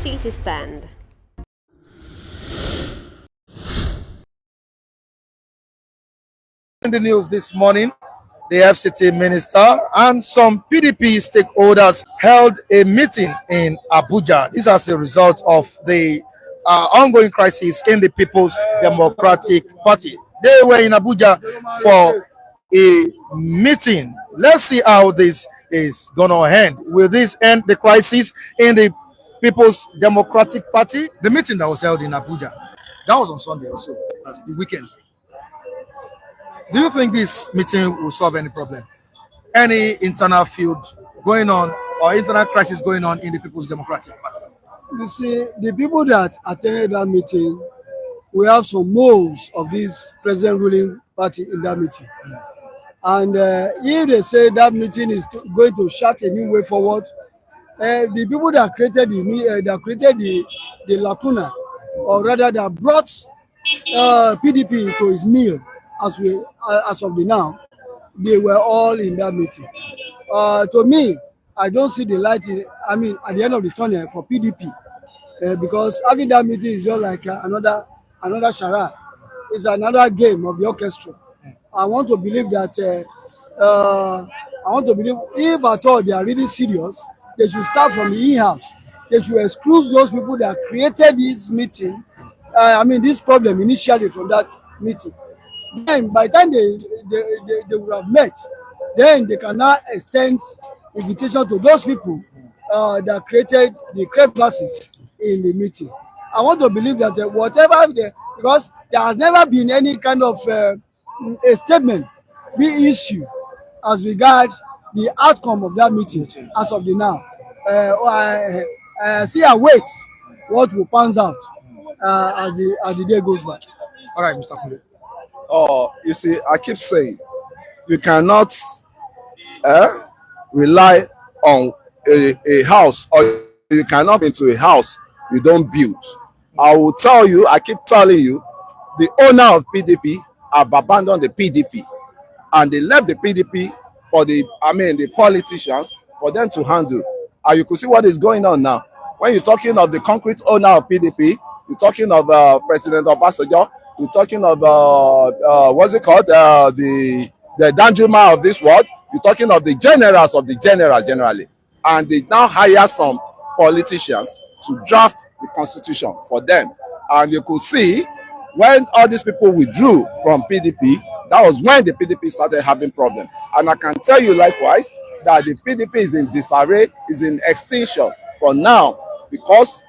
party to stand. In the news this morning, the FCT minister and some PDP stakeholders held a meeting in Abuja. This as a result of the ongoing crisis in the People's Democratic Party. They were in Abuja for a meeting. Let's see how this is going to end. Will this end the crisis in the People's Democratic Party? The meeting that was held in Abuja, that was on Sunday also, that's the weekend. Do you think this meeting will solve any problem? Any internal feud going on or internal crisis going on in the People's Democratic Party? You see, the people that attended that meeting, we have some moves of this present ruling party in that meeting. And if they say that meeting is going to chart a new way forward, the people that created the lacuna, or rather that brought PDP to its meal, as of the now, they were all in that meeting. To me, I don't see the light at the end of the tunnel for PDP, because having that meeting is just like another charade. It's another game of the orchestra. I want to believe that if at all they are really serious, they should start from the in-house. They should exclude those people that created this meeting, this problem initially from that meeting. Then by the time they would have met, then they can now extend invitation to those people that created the classes in the meeting. I want to believe that because there has never been any kind of a statement be issued as regard the outcome of that meeting as of the now. See and wait what will pan out as the day goes by. All right, Mr. Kunle. You see, I keep saying you cannot rely on a house, or you cannot into a house you don't build. I will tell you, I keep telling you, the owner of PDP have abandoned the PDP, and they left the PDP for the politicians for them to handle. And you could see what is going on now. When you're talking of the concrete owner of PDP, you're talking of President Obasanjo, you're talking of what's it called, the Danjuma of this world. You're talking of the generals of the generals generally, and they now hire some politicians to draft the constitution for them. And you could see when all these people withdrew from PDP, that was when the PDP started having problems. And I can tell you likewise that the PDP is in disarray, is in extinction for now, because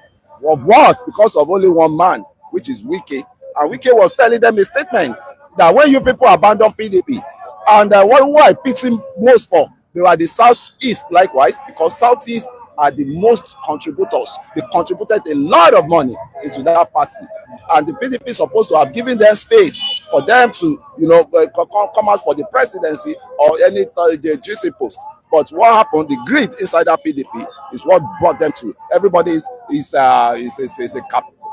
of what? Because of only one man, which is Wike. And Wike was telling them a statement that when you people abandon PDP, and who I pity most for, they were the Southeast likewise, because Southeast are the most contributors. They contributed a lot of money into that party. And the PDP is supposed to have given them space for them to, come out for the presidency or any the GC post. But what happened, the greed inside that PDP is what brought them to. Everybody is a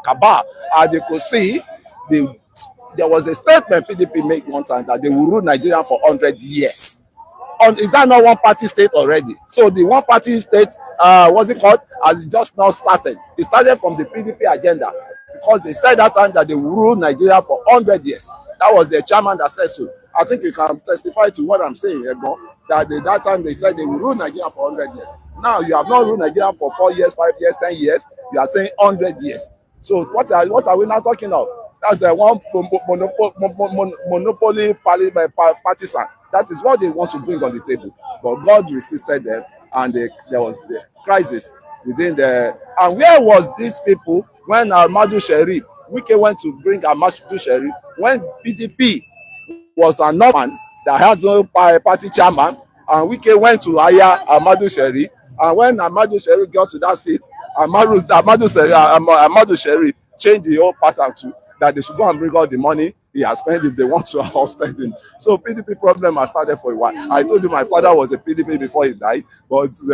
cabal. And they could see there was a statement PDP made one time that they will rule Nigeria for 100 years. Is that not one party state already? So the one party state, what's it called, has just now started. It started from the PDP agenda, because they said that time that they will rule Nigeria for 100 years. That was the chairman that said so. I think you can testify to what I'm saying, that time they said they will rule Nigeria for 100 years. Now you have not ruled Nigeria for 4 years, 5 years, 10 years. You are saying 100 years. So what are we now talking about? That's one monopoly partisan. That is what they want to bring on the table. But God resisted them, and there was the crisis within the... And where was these people when Ahmadu Sharif, Wike went to bring Ahmadu Sharif, when PDP was another man that has no party chairman, and Wike went to hire Ahmadu Sharif, and when Ahmadu Sharif got to that seat, Ahmadu Sharif changed the whole pattern to that they should go and bring all the money he has spent if they want to outspend him. So PDP problem has started for a while. I told you my father was a PDP before he died, but he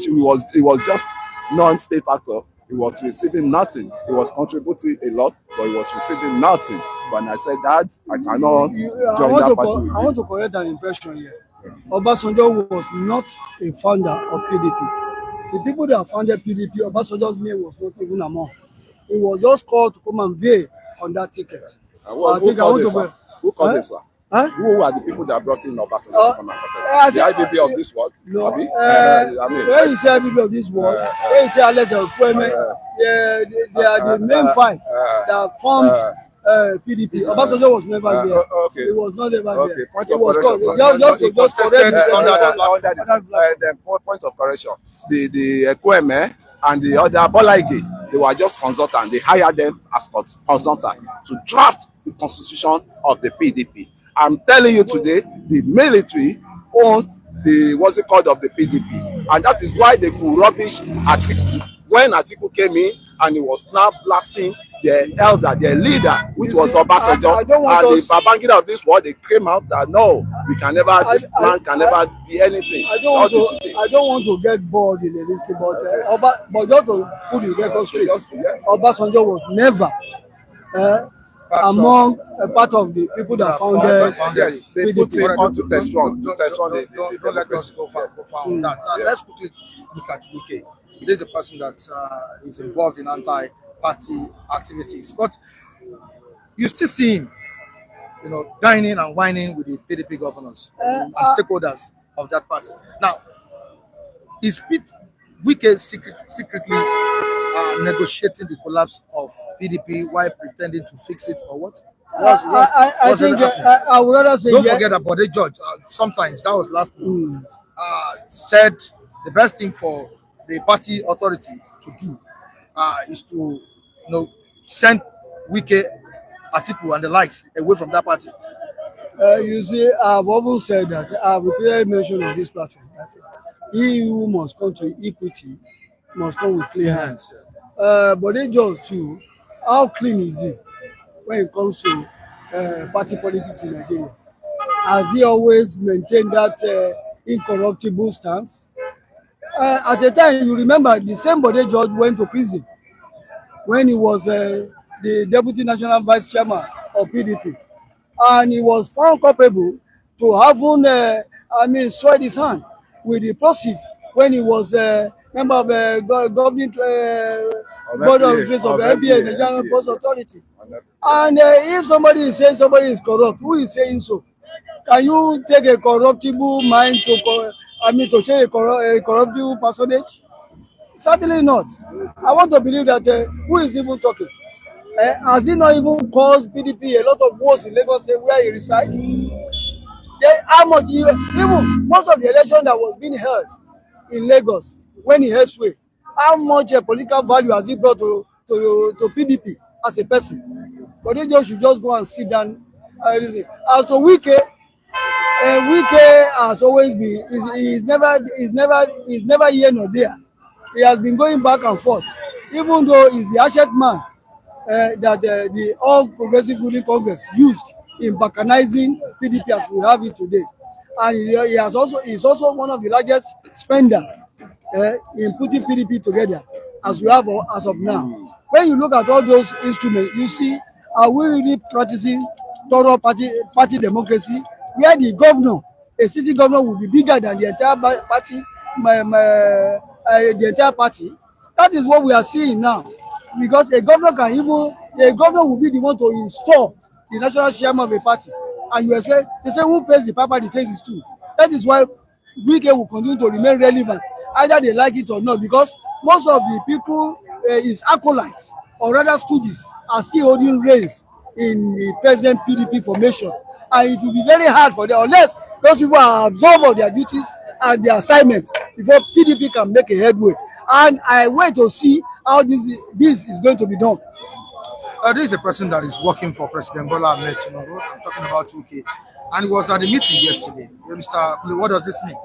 was just non-state actor. He was receiving nothing. He was contributing a lot, but he was receiving nothing. When I said that, I cannot join that party. I want to correct an impression here. Obasanjo was not a founder of PDP. the people that founded PDP, Obasanjo's name was not even among. He was just called to come and veil on that ticket. Who called him, sir? Who called him, sir? Huh? Who are the people that brought in Obasanjo to come and contest? The IBB of this world? No. I mean, when you say IBB of this world, when you say Alex Okweme, they are the main five that formed PDP. Obasanjo was never there. Okay. He was not ever there. Point It of was correction. just correct The point of correction. The Ekweme and the other Bolaige, they were just consultants. They hired them as consultants to draft the constitution of the PDP. I'm telling you today, the military owns the what's it called of the PDP, and that is why they could rubbish Atiku. When Atiku came in and he was now blasting their elder, their leader, which was Obasanjo, and the Babangida of this world, they came out that no, we can never, this plan can never be anything. I don't want to get bored in the list, but just to put the record straight, Obasanjo was never among a part of the people that founded. Yes, they put him on to test run. Don't let us go far on that. Let's quickly look at Wike. He is a person that is involved in anti-party activities, but you still see him, dining and whining with the PDP governors and stakeholders of that party. Now, is Wike secretly negotiating the collapse of PDP while pretending to fix it, or what? I think I would rather say. Don't forget about the judge. Sometimes that was last month. Said the best thing for the party authority to do is to send Wike, Atiku, and the likes away from that party. You see, I've always said that I've repeatedly mentioned on this platform that he who must come to equity must come with clean hands. But they just too, how clean is he when it comes to party politics in Nigeria? Has he always maintained that incorruptible stance? At the time, you remember, the same Bode George went to prison when he was the Deputy National Vice Chairman of PDP. And he was found culpable to having soiled his hand with the proceeds when he was member of the governing board of trustees of the NBA, the Nigerian Post Authority. And if somebody is saying somebody is corrupt, who is saying so? Can you take a corruptible mind to change a corruptible personage? Certainly not. I want to believe that who is even talking? Has he not even caused PDP a lot of wars in Lagos State where he resides? How much even most of the election that was being held in Lagos when he held sway, how much political value has he brought to PDP as a person? But they should just go and sit down. As to Wike, Wike has always been, he's never here nor there. He has been going back and forth, even though he's the hatchet man that the All Progressive Ruling Congress used in balkanizing PDP as we have it today. And he's also one of the largest spender in putting PDP together as we have as of now. When you look at all those instruments, you see, are we really practicing thorough party democracy, where the governor, a city governor, will be bigger than the entire party, the entire party? That is what we are seeing now, because a governor will be the one to install the national chairman of a party, and you expect, they say who pays the piper, the takes is too. That is why Wike will continue to remain relevant, either they like it or not, because most of the people, his acolytes, or rather stooges, are still holding reins in the present PDP formation. And it will be very hard for them, unless those people are absolved of their duties and their assignments, before PDP can make a headway. And I wait to see how this is going to be done. This is a person that is working for President Bola Ahmed Tinubu. I'm talking about Wike. And he was at the meeting yesterday. Mr. What does this mean?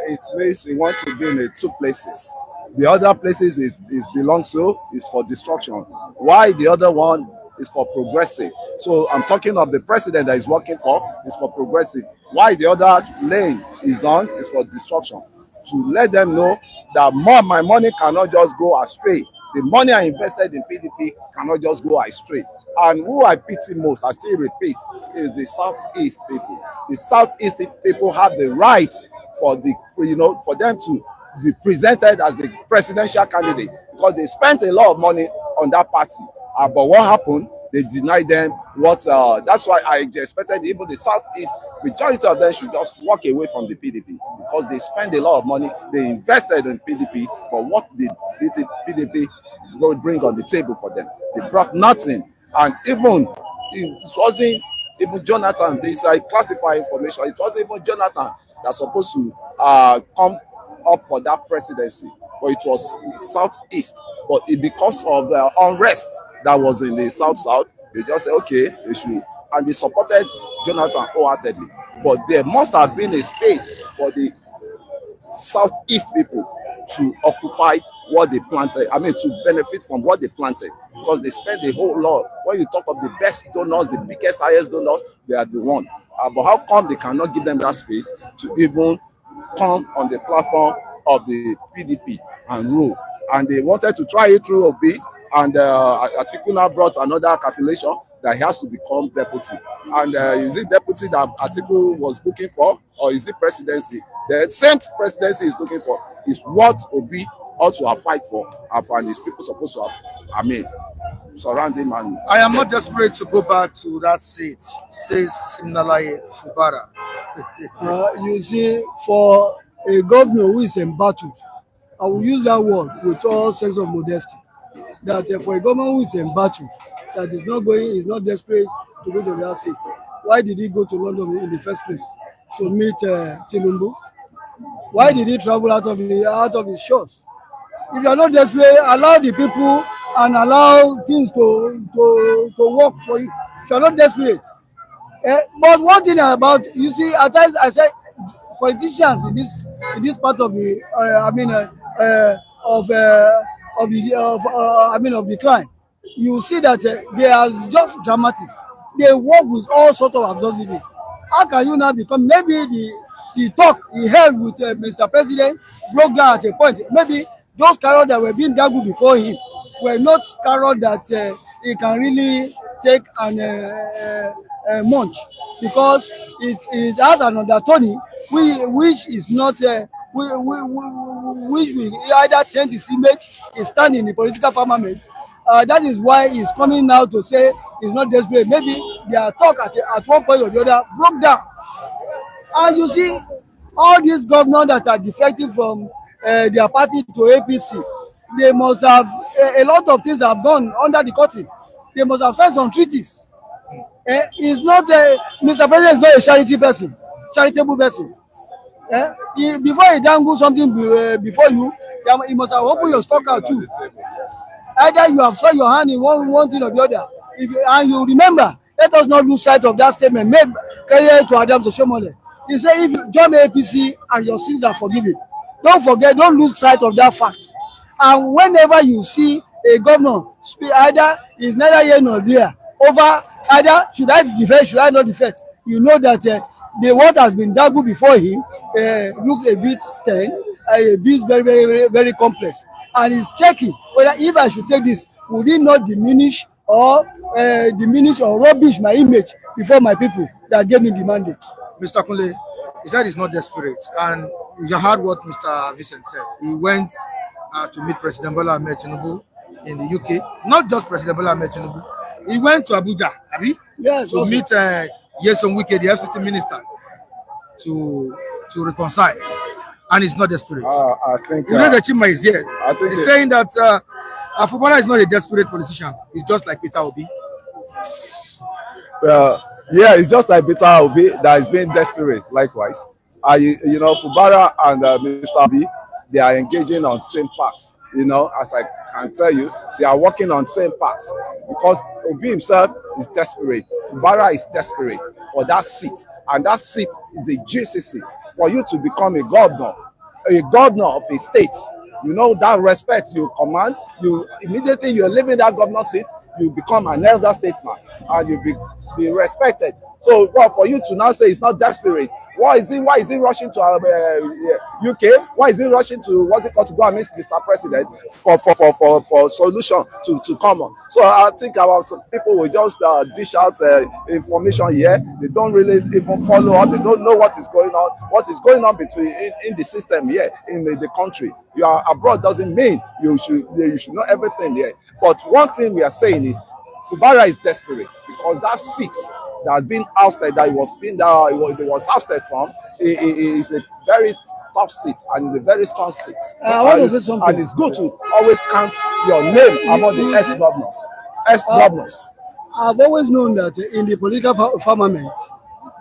It means he wants to be in two places. The other places is belongs to is for destruction. Why the other one is for progressive? So I'm talking of the president that is working for is for progressive. Why the other lane is on is for destruction. To let them know that my money cannot just go astray. The money I invested in PDP cannot just go astray. And who I pity most, I still repeat, is the Southeast people. The Southeast people have the right for them to be presented as the presidential candidate because they spent a lot of money on that party. But what happened? They denied them what. That's why I expected even the Southeast majority of them should just walk away from the PDP because they spent a lot of money. They invested in PDP, but what did the PDP go bring on the table for them? They brought nothing, and even it wasn't even Jonathan. This I classify information. It wasn't even Jonathan that's supposed to come up for that presidency, but it was Southeast. But because of the unrest that was in the South, they just said, okay, they should, and they supported Jonathan wholeheartedly. But there must have been a space for the Southeast people to occupy what they planted. I mean, to benefit from what they planted, because they spent a whole lot. When you talk of the best donors, the biggest, highest donors, they are the one. But how come they cannot give them that space to even come on the platform of the PDP and rule? And they wanted to try it through Obi, and Atiku now brought another calculation that he has to become deputy. And is it deputy that Atiku was looking for, or is it presidency? The same presidency is looking for is what Obi ought to have fight for, and his people supposed to have, I mean, surround him. And I am not desperate to go back to that seat, says Simnalaye Fubara. You see, for a governor who is embattled, I will use that word with all sense of modesty, that for a governor who is embattled, that is not desperate to go to that seat. Why did he go to London in the first place? To meet Tinubu? Why did he travel out of his shores? If you are not desperate, allow the people and allow things to work for you. If you are not desperate. But one thing about, you see, at times I say politicians in this part of the of decline, you see that they are just dramatists. They work with all sorts of absurdities. How can you now become, maybe the talk he held with Mr. President broke down at a point. Maybe those carrots that were being dangled before him were not carrots that he can really take and munch, because it has an undertone which is not which will either change his image, his stand in the political firmament. That is why he's coming now to say he's not desperate. Maybe their talk at one point or the other broke down. And you see, all these governors that are defecting from their party to APC, they must have, a lot of things have gone under the curtain. They must have signed some treaties. He's not Mr. President is not a charitable person. Before he dangle something before you, he must have opened your stock out too. Either you have sold your hand in one thing or the other. And you remember, let us not lose sight of that statement made credited to Adams Oshomole. He said, if you join APC and your sins are forgiven, don't lose sight of that fact. And whenever you see a governor speak, either is neither here nor there, over either should I defect, should I not defect, you know that the what has been dangled before him looks a bit stern, a bit very, very, very, very complex. And he's checking whether if I should take this, would it not diminish or rubbish my image before my people that gave me the mandate. Mr. Kunle, he said he's not desperate, and you heard what Mr. Vincent said. He went to meet President Bola Ahmed Tinubu in the UK. Not just President Bola Ahmed Tinubu. He went to Abuja, yes, to meet Nyesom Wike, the FCT minister, to reconcile. And he's not desperate. I think the Chima is here. He's saying that Fubara is not a desperate politician. He's just like Peter Obi. Yeah, it's just like Peter Obi that is being desperate. Likewise, you know, Fubara and Mr. Obi, they are engaging on same paths. You know, as I can tell you, they are working on same paths because Obi himself is desperate. Fubara is desperate for that seat, and that seat is a juicy seat for you to become a governor of a state. You know that respect you command. You immediately you're leaving that governor seat, you become an elder statesman, and you be respected. So, well, for you to now say it's not desperate Why is he rushing to UK? Why is he rushing to what's it called to go and meet Mr. President for solution to come on? So I think about some people will just dish out information here. They don't really even follow up. They don't know what is going on. What is going on between in the system here in the country. You are abroad doesn't mean you should know everything here. But one thing we are saying is Fubara is desperate because that seat that has been ousted, that it was ousted from, is a very tough seat and a very strong seat. I want to say something. And it's good to always count your name among the ex-governors. I've always known that in the political firmament,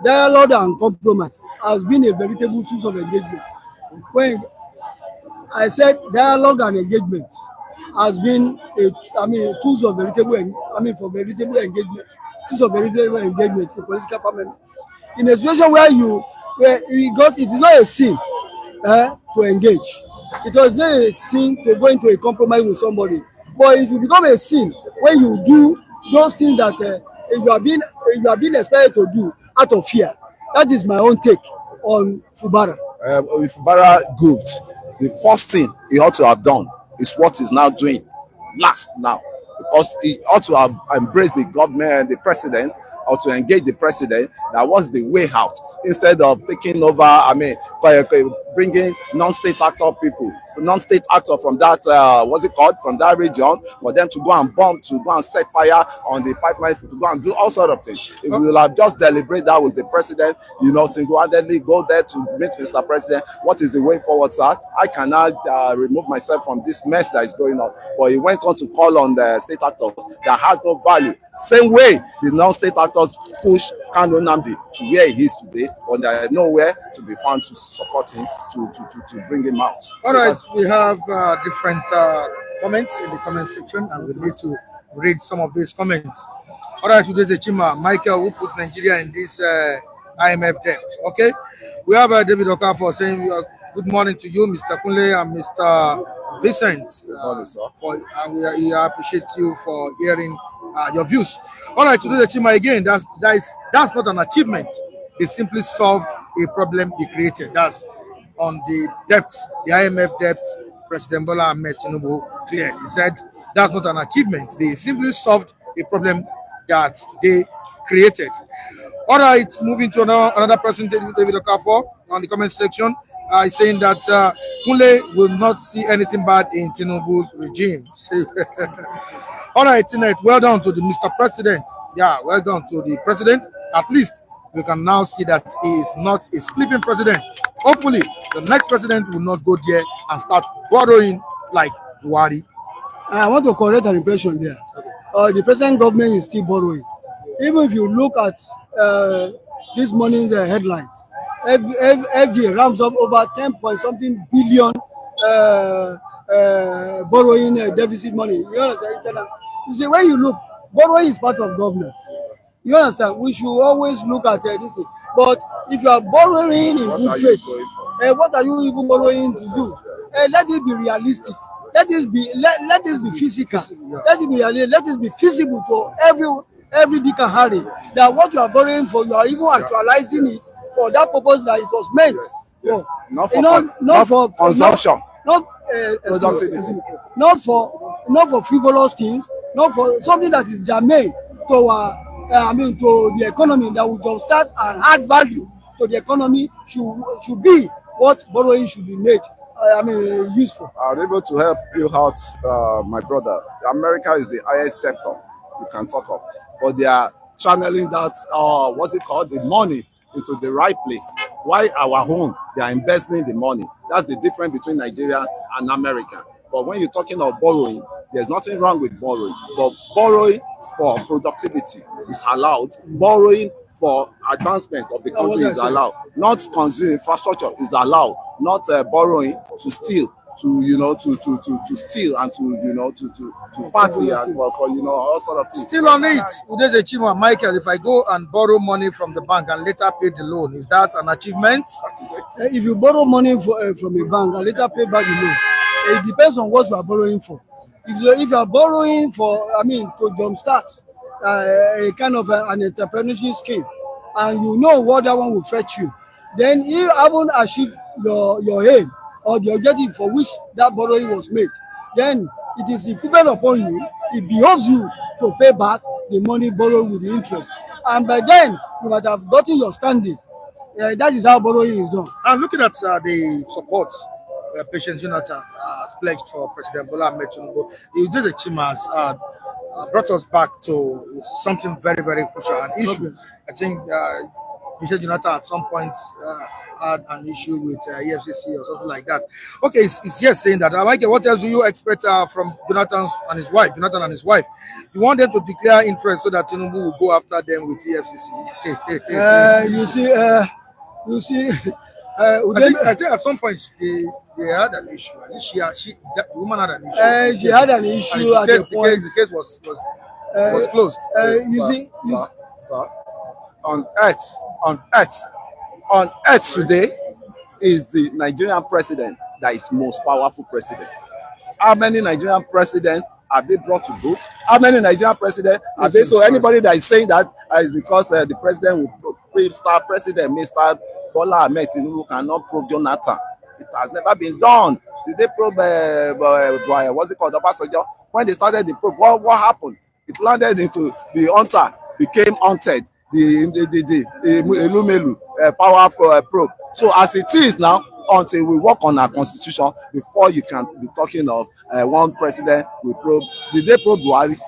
dialogue and compromise has been a veritable tool of engagement. When I said dialogue and engagement has been tools of veritable engagement, tools of veritable engagement in political firmament. In a situation where because it is not a sin to engage. It was not a sin to go into a compromise with somebody, but it will become a sin when you do those things that you are being expected to do out of fear. That is my own take on Fubara. If Fubara goofed, the first thing he ought to have done is what he's now doing last now, because he ought to have embraced the government, the president, or to engage the president. That was the way out, instead of taking over, bringing non-state actor from that, from that region, for them to go and bomb, to go and set fire on the pipeline, to go and do all sort of things. If we will have just deliberate that with the president, single-handedly go there to meet Mr. President, what is the way forward, sir? I cannot remove myself from this mess that is going on. But he went on to call on the state actors that has no value. Same way the non-state actors push Kanu Nnamdi to where he is today, but there is nowhere to be found to support him, to bring him out. All right, we have different comments in the comment section, and we need to read some of these comments. All right, today's a Chima Michael, who put Nigeria in this IMF debt. Okay, we have David Okafor saying good morning to you, Mr. Kunle and Mr. Vincent. We appreciate you for hearing your views. All right, today's a Chima again. That's not an achievement. They simply solved a problem they created. That's on the debt, the IMF debt. President Bola Ahmed Tinubu cleared. He said that's not an achievement. They simply solved a problem that they created. All right, moving to another person, David Okafor, on the comment section, is saying that Kunle will not see anything bad in Tinubu's regime. All right, tonight, well done to the Mr. President. Yeah, well done to the president. At least we can now see that he is not a sleeping president. Hopefully, the next president will not go there and start borrowing like Buhari. I want to correct an impression there. The present government is still borrowing. Even if you look at this morning's headlines, FG ramps up over 10-point-something billion borrowing deficit money. You understand? You see, when you look, borrowing is part of government. You understand? We should always look at this thing. But if you are borrowing in good faith, what are you even borrowing to do? Let it be realistic. Let it be physical. Let it be realistic. Let it be feasible to every Dick and Harry. That what you are borrowing for, you are even actualizing it for that purpose that it was meant. Yes. For. Not for consumption. Not for frivolous things. Not for something that is germane to to the economy, that will jumpstart and add value to the economy. Should be what borrowing should be made. Useful. I'm able to help you out, my brother. America is the highest debtor you can talk of, but they are channeling that the money into the right place. Why our own? They are embezzling the money. That's the difference between Nigeria and America. But when you're talking of borrowing, there's nothing wrong with borrowing. But borrowing for productivity is allowed. Borrowing for advancement of the country is allowed. Not consume infrastructure is allowed. Not borrowing to steal, to steal and to party and for all sort of things. Still on it, there's a Chima Michael. If I go and borrow money from the bank and later pay the loan, is that an achievement? If you borrow money from a bank and later pay back the loan, it depends on what you are borrowing for. If you are borrowing for, to jumpstart a kind of an entrepreneurship scheme, and you know what that one will fetch you, then you haven't achieved your aim or the objective for which that borrowing was made, then it is incumbent upon you, it behoves you to pay back the money borrowed with the interest, and by then you might have gotten your standing. That is how borrowing is done. And looking at the support Patient Jonathan has pledged for President Bola Ahmed Tinubu, the Chimas brought us back to something very, very crucial, an issue. Okay. I think Patient Jonathan at some point had an issue with EFCC or something like that. Okay, it's here saying that. Mike, what else do you expect from Jonathan and his wife? You want them to declare interest so that Tinubu will go after them with EFCC? You see, I think at some point they had an issue. I think the woman had an issue. she had an issue at a point. The case was closed. Sir, on earth today is the Nigerian president that is most powerful president. How many Nigerian presidents have they brought to book? How many Nigerian presidents have they? So anybody that is saying that is because the president will start president, Mr. Bola Ahmed Tinubu cannot probe Jonathan. It has never been done. Did they probe what's it called, Obasanjo? When they started the probe, what happened? It landed into the hunter became haunted. The Elumelu power probe. So as it is now, until we work on our constitution, before you can be talking of one president will probe. Did they probe Buhari?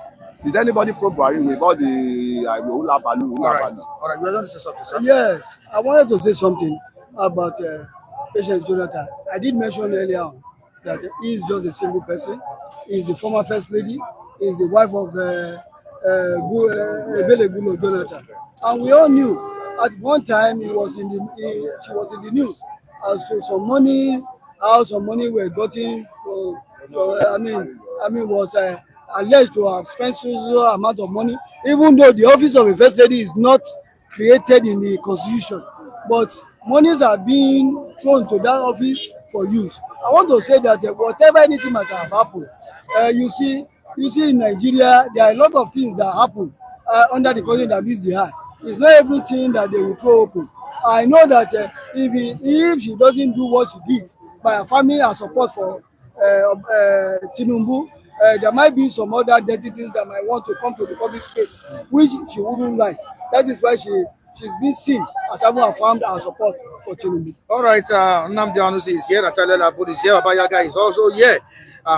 Did anybody probe Buhari with all the Ula Balu? All right, you were going to say something, sir? Yes, I wanted to say something about Patient Jonathan. I did mention earlier on that he is just a single person. He is the former first lady. He is the wife of Ebele Gulo Jonathan. And we all knew at one time she was in the news as to some money, how some money were gotten was alleged to have spent so amount of money, even though the office of a first lady is not created in the constitution, but monies are being thrown to that office for use. I want to say that whatever anything might have happened, you see in Nigeria there are a lot of things that happen under the country that meets the eye. It's not everything that they will throw open. I know that if she doesn't do what she did by affirming her support for Tinubu, there might be some other dirty things that might want to come to the public space, which she wouldn't like. That is why she's been seen as having affirmed her support for Tinubu. All right, Nnamdi Anusi is here, Natalia Labud is here, Abayaga is also here.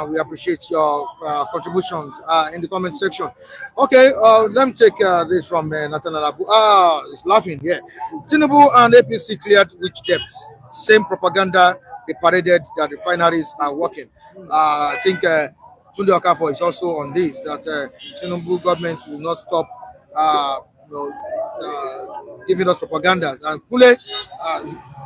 We appreciate your contributions in the comment section. Okay, let me take this from Natalia Labud. He's laughing here. Tinubu and APC cleared which debts? Same propaganda they paraded that refineries are working. I think Tunde Okafor is also on this, that Tinubu government will not stop giving us propaganda. And Kule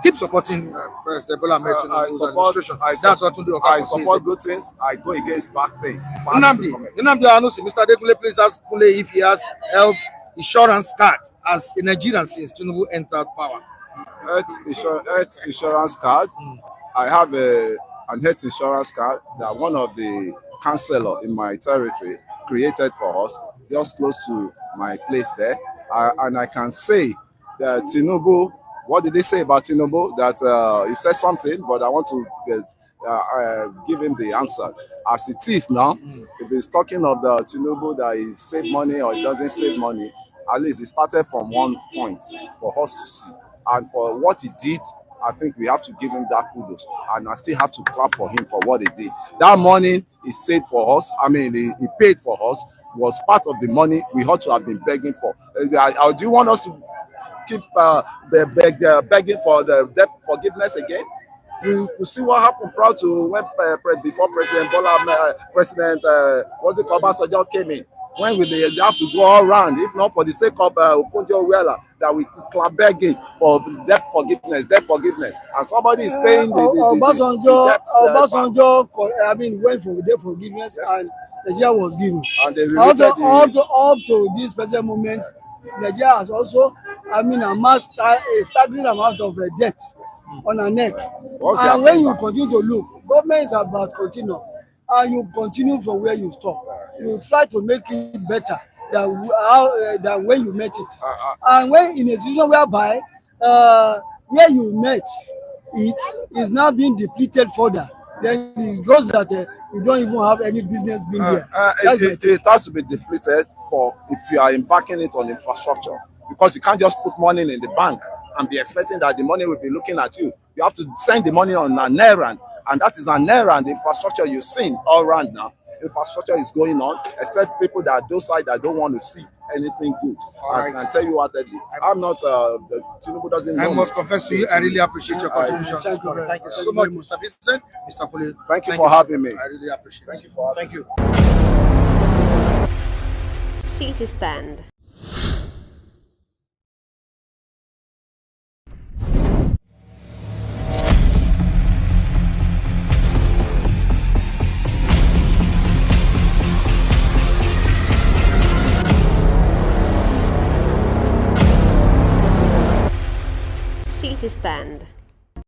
keep supporting President Bola Ahmed Tinubu's administration. That's what Tunde Okafor says. I support good things. I go against bad things. Nnamdi Anusi, Mr. Adekunle, please ask Kule if he has health insurance card as a Nigerian since Tinubu entered power. Health insurance card. I have an health insurance card that one of the councillor in my territory created for us, just close to my place there. And I can say that Tinubu, what did they say about Tinubu? That he said something, but I want to give him the answer. As it is now, if he's talking of the Tinubu that he saved money or he doesn't save money, at least he started from one point for us to see. And for what he did, I think we have to give him that kudos. And I still have to clap for him for what he did. That money he saved for us, he paid for us, was part of the money we ought to have been begging for. Do you want us to keep begging for the debt forgiveness again? You could see what happened proud to when before President Bola, Obasanjo came in. When they have to go all around, if not for the sake of Okonjo Iweala, that we clap begging for debt forgiveness, and somebody is paying the Obasanjo went for debt forgiveness, yes. And Nigeria was given. And they up to this present moment, Nigeria has also, amassed a staggering amount of debt on her neck. And when you continue to look, government is about continue, and you continue from where you stop. You try to make it better than when you met it. And when in a situation whereby where you met it is now being depleted further. Then it goes that you don't even have any business being there. It has to be depleted for if you are embarking it on infrastructure, because you can't just put money in the bank and be expecting that the money will be looking at you. You have to send the money on an errand, and that is an errand. The infrastructure you've seen all around now, infrastructure is going on, except people that are docile that don't want to see anything good. I can tell you what I did. I'm not, Tinubu doesn't know. I must confess to you, I really appreciate your contribution. Thank you so much, Mr. Vincent, Mr. Kule. Thank you for having me. I really appreciate it. Thank you for having me. City Stand. City Stand.